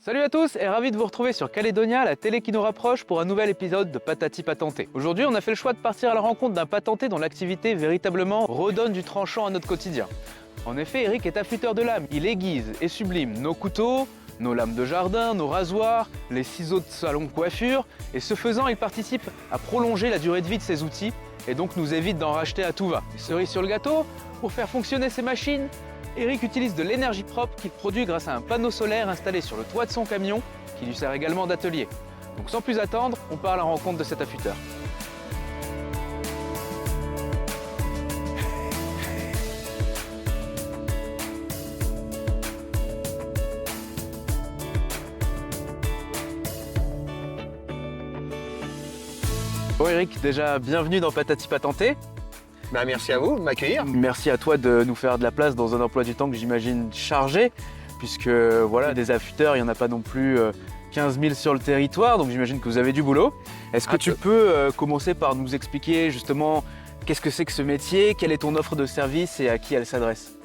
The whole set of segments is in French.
Salut à tous et ravi de vous retrouver sur Calédonia, la télé qui nous rapproche pour un nouvel épisode de Patati Patenté. Aujourd'hui, on a fait le choix de partir à la rencontre d'un patenté dont l'activité véritablement redonne du tranchant à notre quotidien. En effet, Eric est affûteur de lames. Il aiguise et sublime nos couteaux, nos lames de jardin, nos rasoirs, les ciseaux de salon de coiffure, et ce faisant, il participe à prolonger la durée de vie de ses outils et donc nous évite d'en racheter à tout va. Et cerise sur le gâteau, pour faire fonctionner ces machines, Eric utilise de l'énergie propre qu'il produit grâce à un panneau solaire installé sur le toit de son camion qui lui sert également d'atelier. Donc sans plus attendre, on part à la rencontre de cet affûteur. Bon Eric, déjà bienvenue dans Patati Patenté. Merci à vous de m'accueillir. Merci à toi de nous faire de la place dans un emploi du temps que j'imagine chargé, puisque voilà, des affûteurs, il n'y en a pas non plus 15 000 sur le territoire, donc j'imagine que vous avez du boulot. Est-ce que tu peux commencer par nous expliquer justement qu'est-ce que c'est que ce métier, quelle est ton offre de service et à qui elle s'adresse?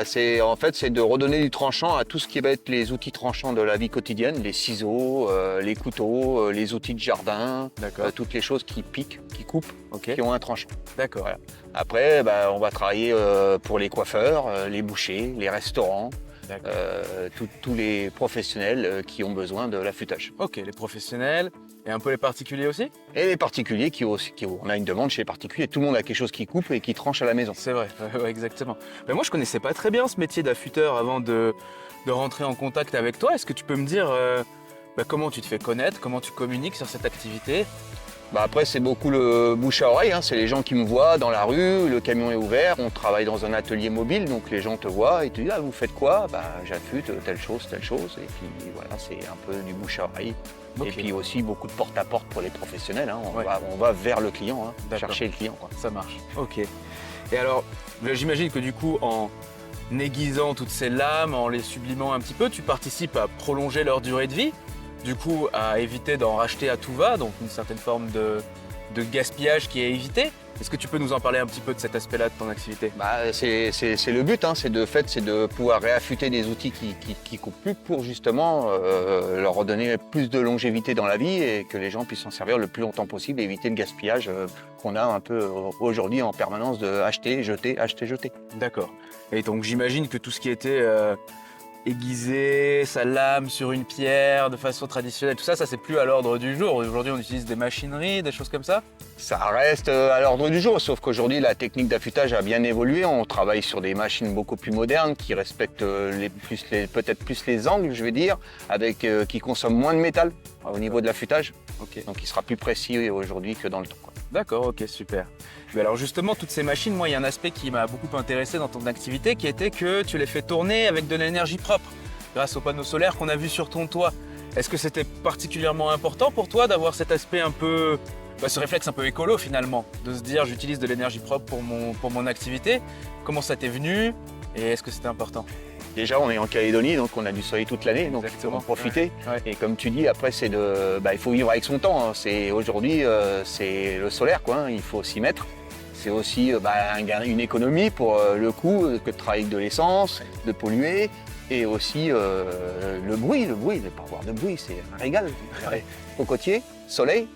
C'est de redonner du tranchant à tout ce qui va être les outils tranchants de la vie quotidienne, les ciseaux, les couteaux, les outils de jardin, toutes les choses qui piquent, qui coupent, qui ont un tranchant. D'accord. Voilà. Après, on va travailler pour les coiffeurs, les bouchers, les restaurants, tous les professionnels qui ont besoin de l'affûtage. Ok, les professionnels et un peu les particuliers aussi? Et les particuliers on a une demande chez les particuliers. Tout le monde a quelque chose qui coupe et qui tranche à la maison. C'est vrai, ouais, exactement. Mais moi, je connaissais pas très bien ce métier d'affûteur avant de rentrer en contact avec toi. Est-ce que tu peux me dire comment tu te fais connaître, comment tu communiques sur cette activité? Après, c'est beaucoup le bouche à oreille, hein. C'est les gens qui me voient dans la rue, le camion est ouvert, on travaille dans un atelier mobile, donc les gens te voient et te disent « Ah, vous faites quoi ?» J'affûte telle chose, et puis voilà, c'est un peu du bouche à oreille. Okay. Et puis aussi beaucoup de porte-à-porte pour les professionnels, hein. On va vers le client, hein, chercher le client, quoi. Ça marche, ok. Et alors, j'imagine que du coup, en aiguisant toutes ces lames, en les sublimant un petit peu, tu participes à prolonger leur durée de vie, du coup à éviter d'en racheter à tout va, donc une certaine forme de gaspillage qui est évité. Est-ce que tu peux nous en parler un petit peu de cet aspect-là de ton activité? C'est le but, hein, c'est de pouvoir réaffûter des outils qui coupent plus pour justement leur redonner plus de longévité dans la vie et que les gens puissent s'en servir le plus longtemps possible et éviter le gaspillage qu'on a un peu aujourd'hui en permanence de acheter, jeter, acheter, jeter. D'accord. Et donc j'imagine que tout ce qui était aiguiser sa lame sur une pierre de façon traditionnelle, tout ça, c'est plus à l'ordre du jour. Aujourd'hui, on utilise des machineries, des choses comme ça? Ça reste à l'ordre du jour, sauf qu'aujourd'hui, la technique d'affûtage a bien évolué. On travaille sur des machines beaucoup plus modernes qui respectent peut-être plus les angles, je vais dire, qui consomment moins de métal au niveau de l'affûtage. Okay. Donc, il sera plus précis aujourd'hui que dans le temps. D'accord, ok, super. Mais alors justement, toutes ces machines, moi, il y a un aspect qui m'a beaucoup intéressé dans ton activité, qui était que tu les fais tourner avec de l'énergie propre, grâce aux panneaux solaires qu'on a vus sur ton toit. Est-ce que c'était particulièrement important pour toi d'avoir cet aspect un peu, ce réflexe un peu écolo finalement, de se dire j'utilise de l'énergie propre pour mon activité? Comment ça t'est venu et est-ce que c'était important? Déjà, on est en Calédonie, donc on a du soleil toute l'année, donc il faut en profiter. Ouais. Et comme tu dis, après, il faut vivre avec son temps. Hein. Aujourd'hui, c'est le solaire, quoi, hein. Il faut s'y mettre. C'est aussi une économie pour le coût que de travailler avec de l'essence, de polluer, et aussi le bruit, ne pas avoir de bruit, c'est un régal. Cocotier, soleil,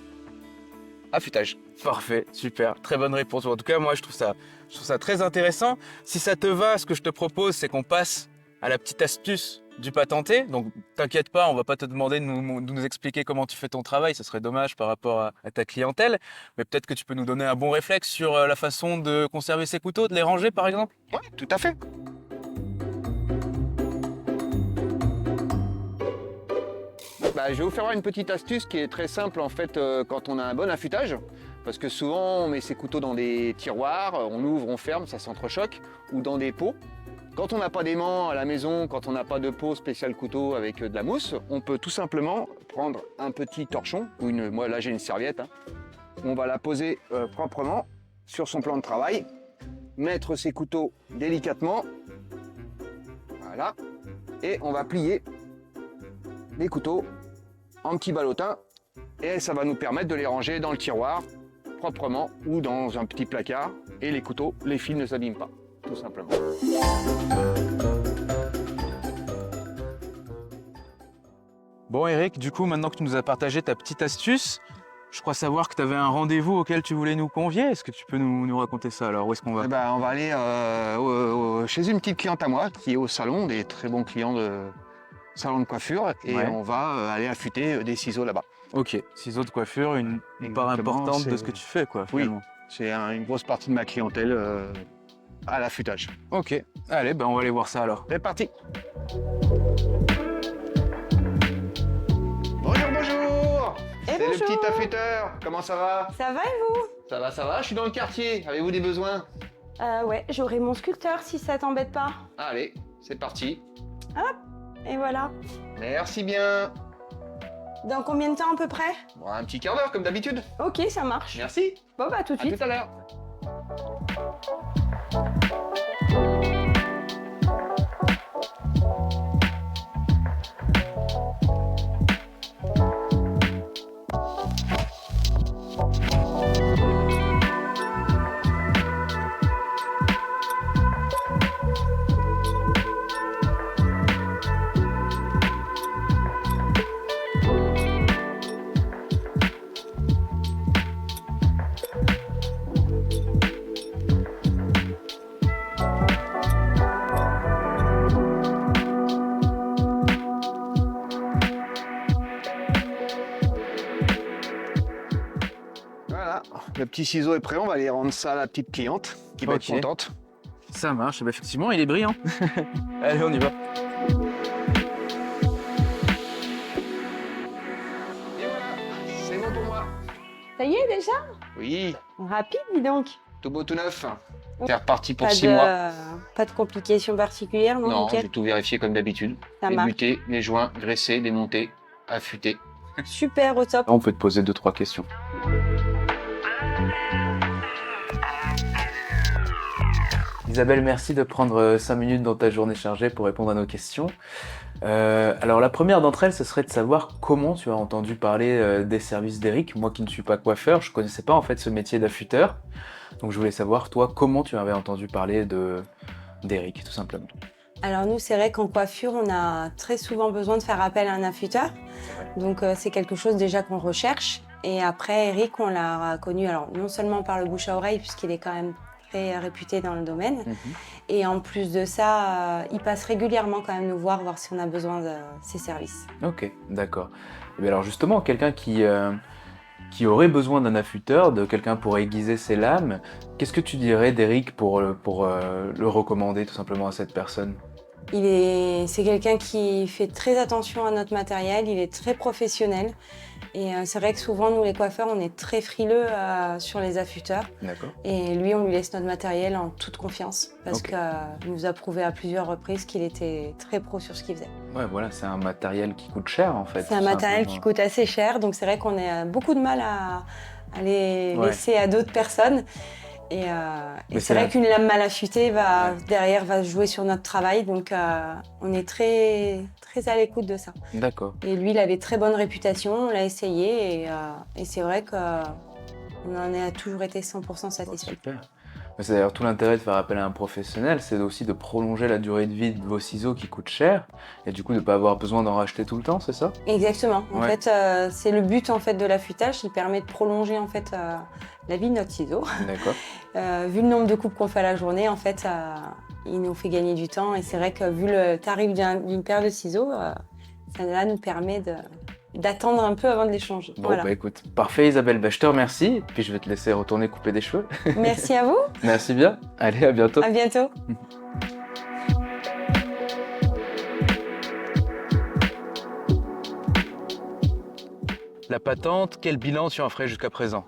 affûtage. Parfait, super, très bonne réponse. En tout cas, moi, je trouve ça très intéressant. Si ça te va, ce que je te propose, c'est qu'on passe à la petite astuce du patenté. Donc, t'inquiète pas, on va pas te demander de nous expliquer comment tu fais ton travail, ce serait dommage par rapport à ta clientèle. Mais peut-être que tu peux nous donner un bon réflexe sur la façon de conserver ses couteaux, de les ranger par exemple? Oui, tout à fait. Je vais vous faire une petite astuce qui est très simple en fait quand on a un bon affûtage. Parce que souvent, on met ses couteaux dans des tiroirs, on ouvre, on ferme, ça s'entrechoque, ou dans des pots. Quand on n'a pas d'aimant à la maison, quand on n'a pas de pot spécial couteau avec de la mousse, on peut tout simplement prendre un petit torchon, ou moi là j'ai une serviette, hein. On va la poser proprement sur son plan de travail, mettre ses couteaux délicatement, voilà, et on va plier les couteaux en petits ballotins, et ça va nous permettre de les ranger dans le tiroir proprement ou dans un petit placard, et les couteaux, les fils ne s'abîment pas. Tout simplement. Bon Eric, du coup, maintenant que tu nous as partagé ta petite astuce, je crois savoir que tu avais un rendez-vous auquel tu voulais nous convier. Est-ce que tu peux nous raconter ça alors? Où est-ce qu'on va? Eh ben, on va aller chez une petite cliente à moi qui est au salon, des très bons clients de salon de coiffure, et Ouais. on va aller affûter des ciseaux là-bas. Ok, ciseaux de coiffure, une part Exactement, importante de c'est- ce que tu fais quoi Oui, finalement. c'est une grosse partie de ma clientèle à l'affûtage. Ok, allez, ben on va aller voir ça alors. C'est parti. Bonjour, bonjour. Et C'est le bonjour. petit affûteur. Comment ça va? Ça va et vous? Ça va. Je suis dans le quartier. Avez-vous des besoins? Ouais, j'aurai mon sculpteur si ça t'embête pas. Allez, c'est parti. Et voilà. Merci bien. Dans combien de temps à peu près? Bon, un petit quart d'heure comme d'habitude. Ok, ça marche. Merci. Bon bah tout de À suite. tout à l'heure. Voilà, le petit ciseau est prêt. On va aller rendre ça à la petite cliente qui va Ok. être contente. Ça marche, eh ben, effectivement, il est brillant. Allez, on y va. Et voilà, c'est bon pour moi. Ça y est déjà? Oui, Rapide dis donc. tout beau, tout neuf. C'est reparti pour Pas 6 mois. pas de complications particulières, non? Non, j'ai Nickel. tout vérifié comme d'habitude. Ça Les marche. butés, les joints, graissés, démontés, affûtés. Super au top. On peut te poser 2-3 questions. Isabelle, merci de prendre 5 minutes dans ta journée chargée pour répondre à nos questions. Alors la première d'entre elles, ce serait de savoir comment tu as entendu parler des services d'Eric. Moi qui ne suis pas coiffeur, je ne connaissais pas en fait ce métier d'affûteur. Donc je voulais savoir, toi, comment tu avais entendu parler d'Eric, tout simplement. Alors nous, c'est vrai qu'en coiffure, on a très souvent besoin de faire appel à un affûteur. Donc c'est quelque chose déjà qu'on recherche. Et après, Eric, on l'a connu alors non seulement par le bouche à oreille, puisqu'il est quand même très réputé dans le domaine. Et en plus de ça, il passe régulièrement quand même nous voir si on a besoin de ses services. Ok, d'accord. Et bien alors justement, quelqu'un qui aurait besoin d'un affûteur, de quelqu'un pour aiguiser ses lames, qu'est-ce que tu dirais d'Eric pour le recommander tout simplement à cette personne? C'est quelqu'un qui fait très attention à notre matériel, il est très professionnel. Et c'est vrai que souvent, nous les coiffeurs, on est très frileux sur les affûteurs. D'accord. Et lui, on lui laisse notre matériel en toute confiance. Parce Ok. qu'il nous a prouvé à plusieurs reprises qu'il était très pro sur ce qu'il faisait. Ouais, voilà, c'est un matériel qui coûte cher en fait. C'est un tout matériel simplement. qui coûte assez cher, donc c'est vrai qu'on a beaucoup de mal à les Ouais. laisser à d'autres personnes. Et Mais c'est vrai qu'une lame mal affûtée derrière va jouer sur notre travail, donc on est très, très à l'écoute de ça. D'accord. Et lui, il avait très bonne réputation, on l'a essayé et c'est vrai qu'on en a toujours été 100% satisfait. Super. Mais c'est d'ailleurs tout l'intérêt de faire appel à un professionnel, c'est aussi de prolonger la durée de vie de vos ciseaux qui coûtent cher et du coup de ne pas avoir besoin d'en racheter tout le temps, c'est ça? Exactement. En Ouais. fait, c'est le but en fait de l'affûtage, il permet de prolonger en fait la vie de notre ciseau. D'accord. Vu le nombre de coupes qu'on fait à la journée, en fait, il nous fait gagner du temps. Et c'est vrai que vu le tarif d'une paire de ciseaux, ça là, nous permet d'attendre un peu avant de les changer. Bon, Voilà. bah écoute, parfait Isabelle, bah, je te remercie, puis je vais te laisser retourner couper des cheveux. Merci à vous. Merci bien, allez, à bientôt. À bientôt. La patente, quel bilan tu en ferais jusqu'à présent?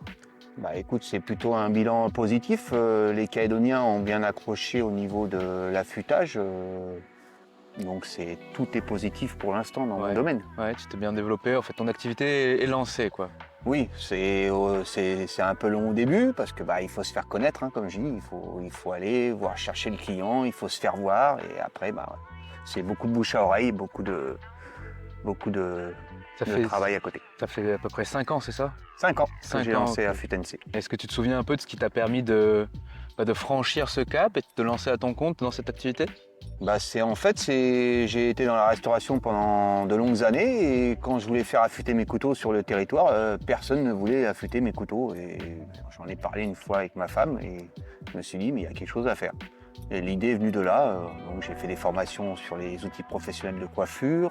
Bah écoute, c'est plutôt un bilan positif. Les Calédoniens ont bien accroché au niveau de l'affûtage. Donc tout est positif pour l'instant dans Ouais. mon domaine. Ouais, tu t'es bien développé, en fait ton activité est lancée quoi. Oui, c'est un peu long au début parce que il faut se faire connaître, hein, comme je dis. Il faut aller voir chercher le client, il faut se faire voir et après c'est beaucoup de bouche à oreille, beaucoup de Ça fait, travail à côté. ça fait à peu près 5 ans, c'est ça? 5 ans que 5 j'ai ans, lancé ok. Affût&C. Est-ce que tu te souviens un peu de ce qui t'a permis de franchir ce cap et de te lancer à ton compte dans cette activité? J'ai été dans la restauration pendant de longues années et quand je voulais faire affûter mes couteaux sur le territoire, personne ne voulait affûter mes couteaux. Et j'en ai parlé une fois avec ma femme et je me suis dit, mais il y a quelque chose à faire. Et l'idée est venue de là, donc j'ai fait des formations sur les outils professionnels de coiffure,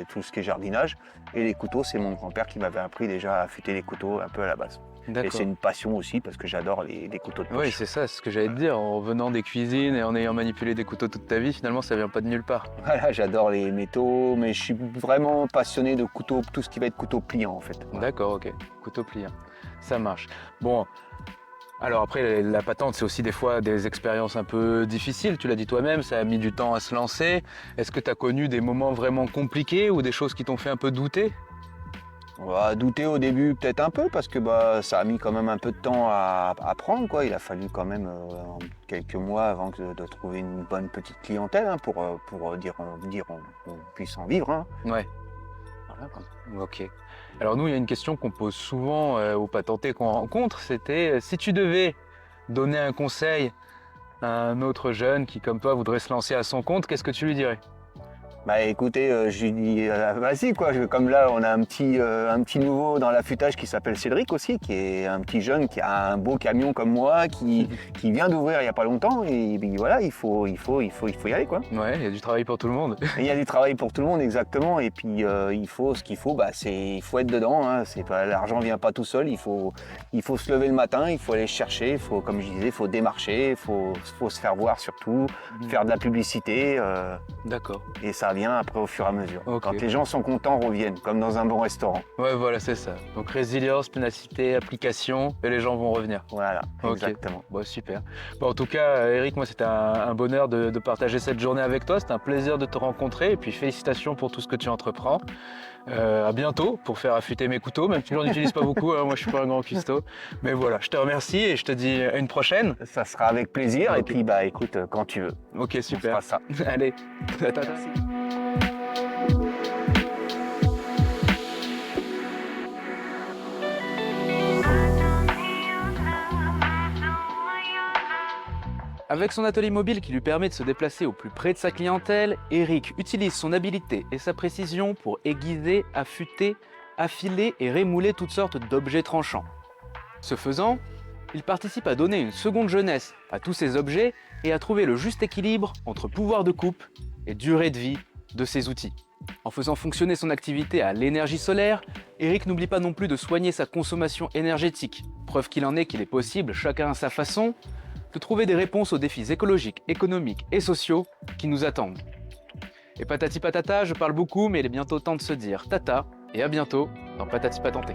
tout ce qui est jardinage. Et les couteaux, c'est mon grand-père qui m'avait appris déjà à affûter les couteaux un peu à la base. Et c'est une passion aussi parce que j'adore les couteaux de poche. Oui, c'est ça, c'est ce que j'allais te dire. En venant des cuisines et en ayant manipulé des couteaux toute ta vie, finalement, ça vient pas de nulle part. Voilà, j'adore les métaux, mais je suis vraiment passionné de couteaux, tout ce qui va être couteau pliant en fait. Voilà. D'accord, ok. Couteau pliant. Ça marche. Bon, alors après, la patente, c'est aussi des fois des expériences un peu difficiles. Tu l'as dit toi-même, ça a mis du temps à se lancer. Est-ce que tu as connu des moments vraiment compliqués ou des choses qui t'ont fait un peu douter? On va douter au début peut-être un peu parce que ça a mis quand même un peu de temps à apprendre, quoi. Il a fallu quand même quelques mois avant de trouver une bonne petite clientèle hein, pour dire on puisse en vivre. Hein. Ouais. Voilà, quoi. Ok. Alors nous, il y a une question qu'on pose souvent aux patentés qu'on rencontre, c'était si tu devais donner un conseil à un autre jeune qui, comme toi, voudrait se lancer à son compte, qu'est-ce que tu lui dirais? Bah écoutez, je lui dis vas-y quoi, comme là on a un petit nouveau dans l'affûtage qui s'appelle Cédric aussi, qui est un petit jeune qui a un beau camion comme moi, qui vient d'ouvrir il n'y a pas longtemps et voilà, il faut y aller quoi. Ouais, il y a du travail pour tout le monde. Il y a du travail pour tout le monde exactement et puis ce qu'il faut, il faut être dedans, hein. C'est pas, l'argent vient pas tout seul, il faut se lever le matin, il faut aller chercher, il faut, comme je disais, il faut démarcher, il faut se faire voir surtout, faire de la publicité. D'accord. Et ça vient après au fur et à mesure. Okay. Quand les gens sont contents, reviennent, comme dans un bon restaurant. Ouais, voilà, c'est ça. Donc résilience, ténacité, application, et les gens vont revenir. Voilà, Okay. exactement. Bon, super. Bon, en tout cas, Eric, moi, c'était un bonheur de partager cette journée avec toi. C'était un plaisir de te rencontrer. Et puis, félicitations pour tout ce que tu entreprends. À bientôt pour faire affûter mes couteaux, même si j'en utilise pas beaucoup. Hein, moi, je suis pas un grand cuistot. Mais voilà, je te remercie et je te dis à une prochaine. Ça sera avec plaisir. Okay. Et puis, écoute, quand tu veux. Ok, super. On fera ça. Allez. Merci. Avec son atelier mobile qui lui permet de se déplacer au plus près de sa clientèle, Eric utilise son habileté et sa précision pour aiguiser, affûter, affiler et rémouler toutes sortes d'objets tranchants. Ce faisant, il participe à donner une seconde jeunesse à tous ces objets et à trouver le juste équilibre entre pouvoir de coupe et durée de vie de ces outils. En faisant fonctionner son activité à l'énergie solaire, Eric n'oublie pas non plus de soigner sa consommation énergétique. Preuve qu'il en est qu'il est possible, chacun à sa façon, de trouver des réponses aux défis écologiques, économiques et sociaux qui nous attendent. Et patati patata, je parle beaucoup, mais il est bientôt temps de se dire tata et à bientôt dans Patati Patanté.